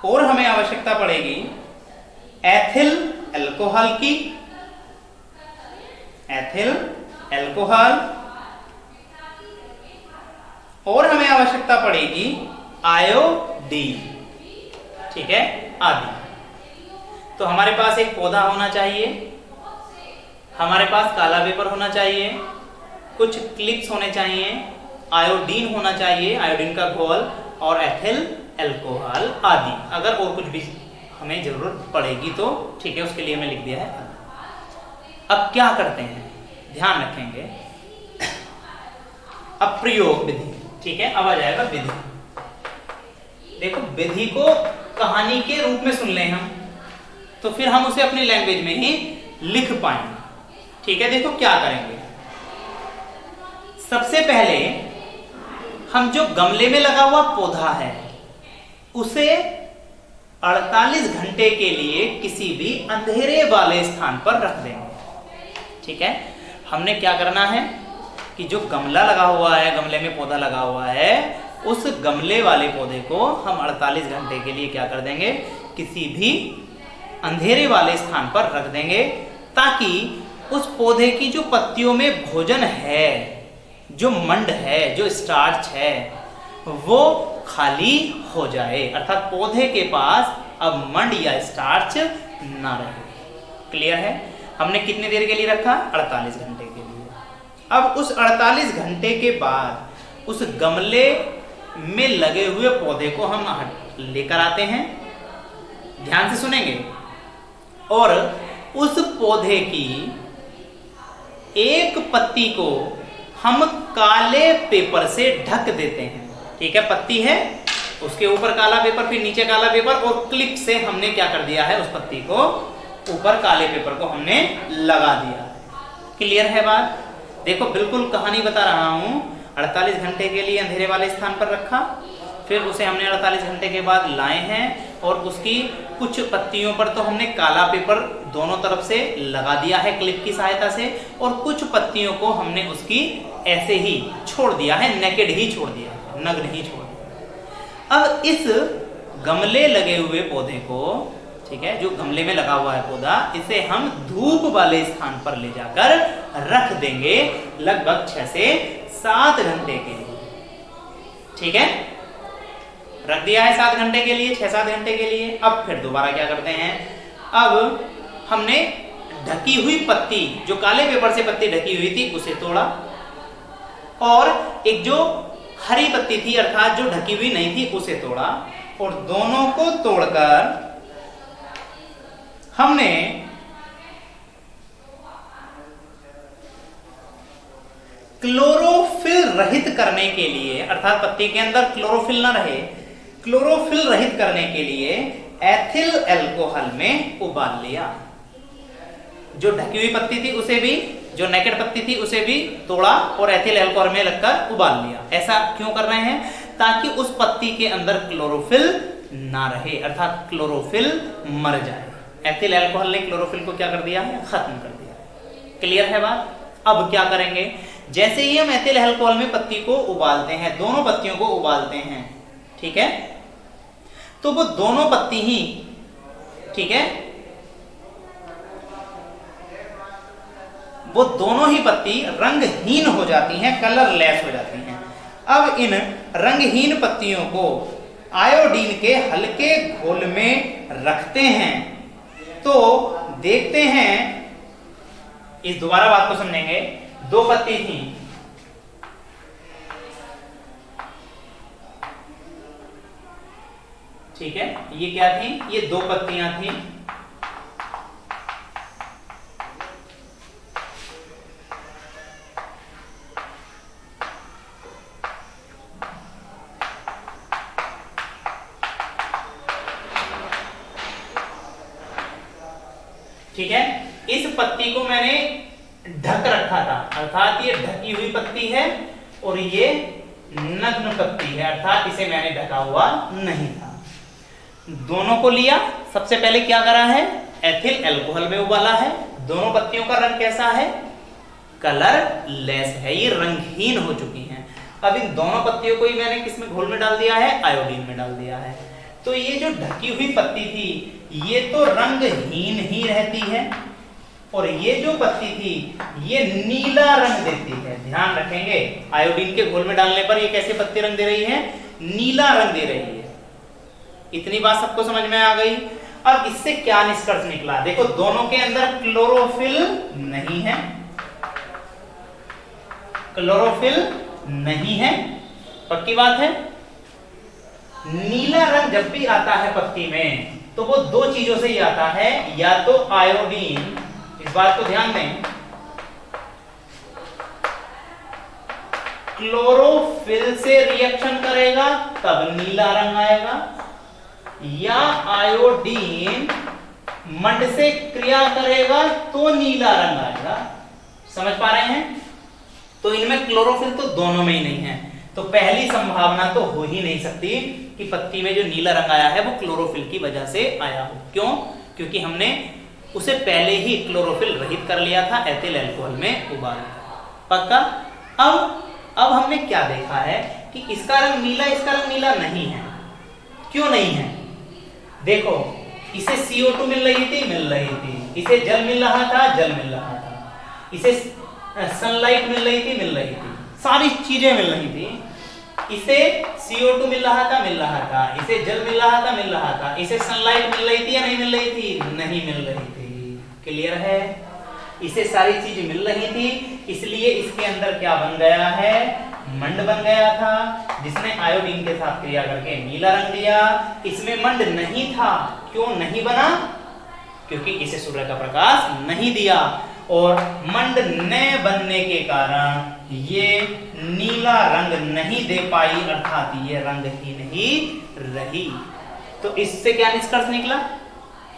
और हमें आवश्यकता पड़ेगी एथिल अल्कोहल की, एथिल अल्कोहल, और हमें आवश्यकता पड़ेगी आयोडीन, ठीक है, आदि। तो हमारे पास एक पौधा होना चाहिए, हमारे पास काला पेपर होना चाहिए, कुछ क्लिप्स होने चाहिए, आयोडीन होना चाहिए, आयोडीन का घोल, और एथिल अल्कोहल आदि। अगर और कुछ भी हमें जरूरत पड़ेगी तो ठीक है, उसके लिए मैं लिख दिया है। अब क्या करते हैं, ध्यान रखेंगे। अब प्रयोग विधि, ठीक है, अब आ जाएगा विधि। देखो विधि को कहानी के रूप में सुन लें हम, तो फिर हम उसे अपनी लैंग्वेज में ही लिख पाएंगे, ठीक है। देखो क्या करेंगे, सबसे पहले हम जो गमले में लगा हुआ पौधा है उसे 48 घंटे के लिए किसी भी अंधेरे वाले स्थान पर रख देंगे, ठीक है। हमने क्या करना है कि जो गमला लगा हुआ है, गमले में पौधा लगा हुआ है, उस गमले वाले पौधे को हम 48 घंटे के लिए क्या कर देंगे, किसी भी अंधेरे वाले स्थान पर रख देंगे, ताकि उस पौधे की जो पत्तियों में भोजन है, जो मंड है, जो स्टार्च है, वो खाली हो जाए, अर्थात पौधे के पास अब मंड या स्टार्च ना रहे। क्लियर है। हमने कितने देर के लिए रखा, 48 घंटे के लिए। अब उस 48 घंटे के बाद उस गमले में लगे हुए पौधे को हम लेकर आते हैं, ध्यान से सुनेंगे, और उस पौधे की एक पत्ती को हम काले पेपर से ढक देते हैं, ठीक है। पत्ती है, उसके ऊपर काला पेपर, फिर नीचे काला पेपर, और क्लिप से हमने क्या कर दिया है, उस पत्ती को ऊपर काले पेपर को हमने लगा दिया। क्लियर है बात। देखो बिल्कुल कहानी बता रहा हूं। 48 घंटे के लिए अंधेरे वाले स्थान पर रखा, फिर उसे हमने 48 घंटे के बाद लाए हैं, और उसकी कुछ पत्तियों पर तो हमने काला पेपर दोनों तरफ से लगा दिया है क्लिप की सहायता से, और कुछ पत्तियों को हमने उसकी ऐसे ही छोड़ दिया है, नेकेड ही छोड़ दिया है, नग्न ही छोड़ दिया। अब इस गमले लगे हुए पौधे को, ठीक है, जो गमले में लगा हुआ है पौधा, इसे हम धूप वाले स्थान पर ले जाकर रख देंगे लगभग 6 से 7 घंटे के लिए, ठीक है। रख दिया है 7 घंटे के लिए, 6-7 घंटे के लिए। अब फिर दोबारा क्या करते हैं, अब हमने ढकी हुई पत्ती, जो काले पेपर से पत्ती ढकी हुई थी, उसे तोड़ा, और एक जो हरी पत्ती थी अर्थात जो ढकी हुई नहीं थी, उसे तोड़ा, और दोनों को तोड़कर हमने क्लोरोफिल रहित करने के लिए, अर्थात पत्ती के अंदर क्लोरोफिल ना रहे, क्लोरोफिल रहित करने के लिए एथिल अल्कोहल में उबाल लिया। जो ढकी हुई पत्ती थी उसे भी, जो नेकेड पत्ती थी उसे भी तोड़ा और एथिल अल्कोहल में लगकर उबाल लिया। ऐसा क्यों कर रहे हैं, ताकि उस पत्ती के अंदर क्लोरोफिल ना रहे, अर्थात क्लोरोफिल मर जाए। एथिल अल्कोहल ने क्लोरोफिल को क्या कर दिया है, खत्म कर दिया। क्लियर है बात। अब क्या करेंगे, जैसे ही हम एथिल अल्कोहल में पत्ती को उबालते हैं, दोनों पत्तियों को उबालते हैं, ठीक है, तो वो दोनों पत्ती ही, ठीक है, वो दोनों ही पत्ती रंगहीन हो जाती हैं, कलरलेस हो जाती हैं। अब इन रंगहीन पत्तियों को आयोडीन के हल्के घोल में रखते हैं, तो देखते हैं, इस दोबारा बात को समझेंगे। 2 पत्ती थी, ठीक है, ये क्या थी, ये 2 पत्तियां थी, ठीक है। इस पत्ती को मैंने ढक रखा था, अर्थात ये ढकी हुई पत्ती है और ये नग्न पत्ती है, अर्थात इसे मैंने ढका हुआ नहीं था। दोनों को लिया, सबसे पहले क्या करा है, एथिल अल्कोहल में उबाला है। दोनों पत्तियों का रंग कैसा है, कलरलेस है, ये रंगहीन हो चुकी हैं। अब इन दोनों पत्तियों को ही मैंने किस में घोल में डाल दिया है, आयोडीन में डाल दिया है। तो ये जो ढकी हुई पत्ती थी ये तो रंगहीन ही रहती है, और ये जो पत्ती थी ये नीला रंग देती है। ध्यान रखेंगे, आयोडीन के घोल में डालने पर ये कैसे पत्ती रंग दे रही है? नीला रंग दे रही है। इतनी बात सबको समझ में आ गई। अब इससे क्या निष्कर्ष निकला? देखो, दोनों के अंदर क्लोरोफिल नहीं है, क्लोरोफिल नहीं है, पक्की बात है। नीला रंग जब भी आता है पत्ती में तो वो दो चीजों से ही आता है, या तो आयोडीन, इस बात को ध्यान दें, क्लोरोफिल से रिएक्शन करेगा तब नीला रंग आएगा, या आयोडीन मंड से क्रिया करेगा तो नीला रंग आएगा। समझ पा रहे हैं? तो इनमें क्लोरोफिल तो दोनों में ही नहीं है, तो पहली संभावना तो हो ही नहीं सकती कि पत्ती में जो नीला रंग आया है वो क्लोरोफिल की वजह से आया हो। क्यों? क्योंकि हमने उसे पहले ही क्लोरोफिल रहित कर लिया था एथिल अल्कोहल में उबाल कर। पक्का? अब हमने क्या देखा है कि इसका रंग नीला, इसका रंग नीला नहीं है। क्यों नहीं है? देखो, इसे CO2 मिल रही थी, इसे जल मिल रहा था, इसे सनलाइट मिल रही थी, सारी चीजें मिल रही थी। इसे CO2 मिल रहा था, इसे जल मिल रहा था, इसे सनलाइट मिल रही थी या नहीं मिल रही थी? नहीं मिल रही थी। क्लियर है? इसे सारी चीज मिल रही थी, इसलिए इसके अंदर क्या बन गया है? मंड बन गया था, जिसने आयोडीन के साथ क्रिया करके नीला रंग दिया। इसमें मंड नहीं था। क्यों नहीं बना? क्योंकि इसे सूर्य का प्रकाश नहीं दिया, और मंड न बनने के कारण ये नीला रंग नहीं दे पाई, अर्थात ये रंगहीन ही रही। तो इससे क्या निष्कर्ष निकला?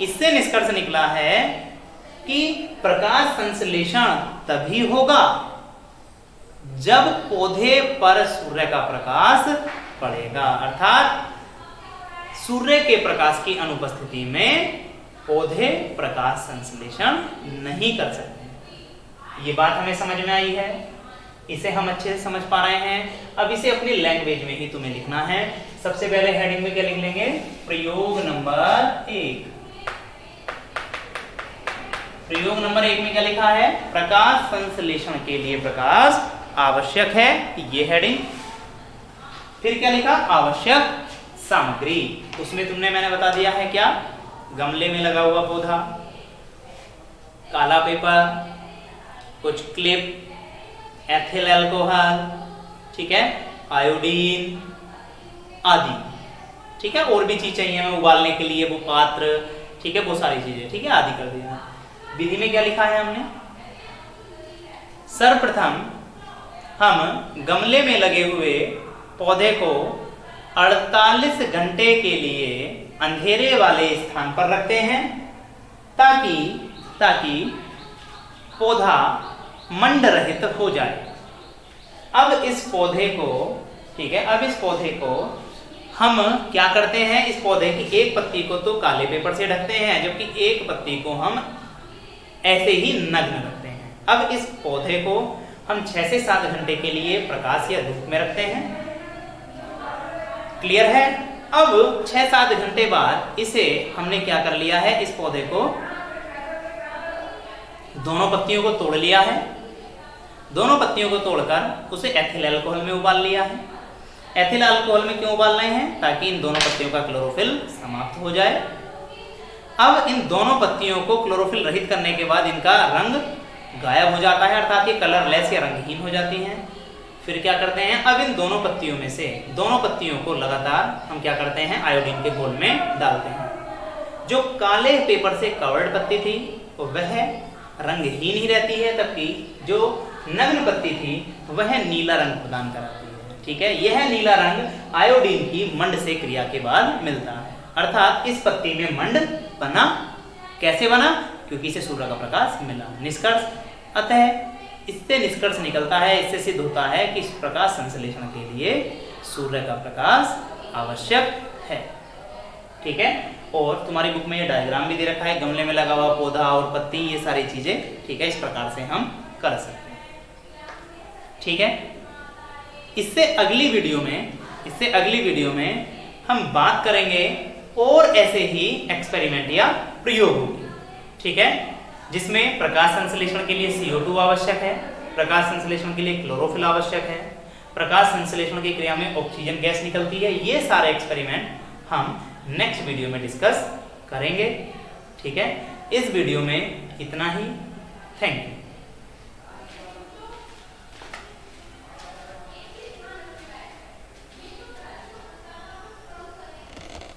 इससे निष्कर्ष निकला है कि प्रकाश संश्लेषण तभी होगा जब पौधे पर सूर्य का प्रकाश पड़ेगा, अर्थात सूर्य के प्रकाश की अनुपस्थिति में पौधे प्रकाश संश्लेषण नहीं कर सकते। ये बात हमें समझ में आई है, इसे हम अच्छे से समझ पा रहे हैं। अब इसे अपनी लैंग्वेज में ही तुम्हें लिखना है। सबसे पहले हेडिंग में क्या लिख लेंगे? प्रयोग नंबर 1। प्रयोग नंबर 1 में क्या लिखा है? प्रकाश संश्लेषण के लिए प्रकाश आवश्यक है, ये हेडिंग। फिर क्या लिखा? आवश्यक सामग्री। उसमें मैंने बता दिया है क्या? गमले में लगा हुआ पौधा, काला पेपर, कुछ क्लिप, एथिल अल्कोहल, ठीक है, आयोडीन आदि, ठीक है। और भी चीज चाहिए हमें उबालने के लिए, वो पात्र, ठीक है, वो सारी चीजें, ठीक है, आदि कर दिया। विधि में क्या लिखा है हमने? सर्वप्रथम हम गमले में लगे हुए पौधे को 48 घंटे के लिए अंधेरे वाले स्थान पर रखते हैं ताकि पौधा मंड रहित हो जाए। अब इस पौधे को, ठीक है, अब इस पौधे को हम क्या करते हैं? इस पौधे की एक पत्ती को तो काले पेपर से ढकते हैं, जबकि एक पत्ती को हम ऐसे ही नग्न रखते हैं। अब इस पौधे को हम 6 से 7 घंटे के लिए प्रकाश या धूप में रखते हैं। क्लियर है? अब 6-7 घंटे बाद इसे हमने क्या कर लिया है? इस पौधे को, दोनों पत्तियों को तोड़ लिया है। दोनों पत्तियों को तोड़कर उसे एथिल अल्कोहल में उबाल लिया है। एथिल अल्कोहल में क्यों उबाल रहे हैं? ताकि इन दोनों पत्तियों का क्लोरोफिल समाप्त हो जाए। अब इन दोनों पत्तियों को क्लोरोफिल रहित करने के बाद इनका रंग गायब हो जाता है, अर्थात ये कलरलेस या रंगहीन हो जाती हैं। फिर क्या करते हैं? अब इन दोनों पत्तियों में से दोनों पत्तियों को लगातार हम क्या करते हैं? आयोडीन के घोल में डालते हैं। जो काले पेपर से कवर्ड पत्ती थी वह रंगहीन ही रहती है, जबकि जो नग्न पत्ती थी वह नीला रंग प्रदान कराती है। ठीक है, यह नीला रंग आयोडीन की मंड से क्रिया के बाद मिलता है, अर्थात इस पत्ती में मंड बना। कैसे बना? क्योंकि इसे सूर्य का प्रकाश मिला। निष्कर्ष, अतः इससे निष्कर्ष निकलता है, इससे सिद्ध होता है कि इस प्रकाश संश्लेषण के लिए सूर्य का प्रकाश आवश्यक है। ठीक है, और तुम्हारी बुक में ये डायग्राम भी दे रखा है, गमले में लगा हुआ पौधा और पत्ती, ये सारी चीजें, ठीक है, इस प्रकार से हम कर सकते हैं। ठीक है, इससे अगली वीडियो में हम बात करेंगे और ऐसे ही एक्सपेरिमेंट या प्रयोग होंगे, ठीक है, जिसमें प्रकाश संश्लेषण के लिए CO2 आवश्यक है, प्रकाश संश्लेषण के लिए क्लोरोफिल आवश्यक है, प्रकाश संश्लेषण की क्रिया में ऑक्सीजन गैस निकलती है। ये सारे एक्सपेरिमेंट हम नेक्स्ट वीडियो में डिस्कस करेंगे, ठीक है। इस वीडियो में इतना ही। Thank you.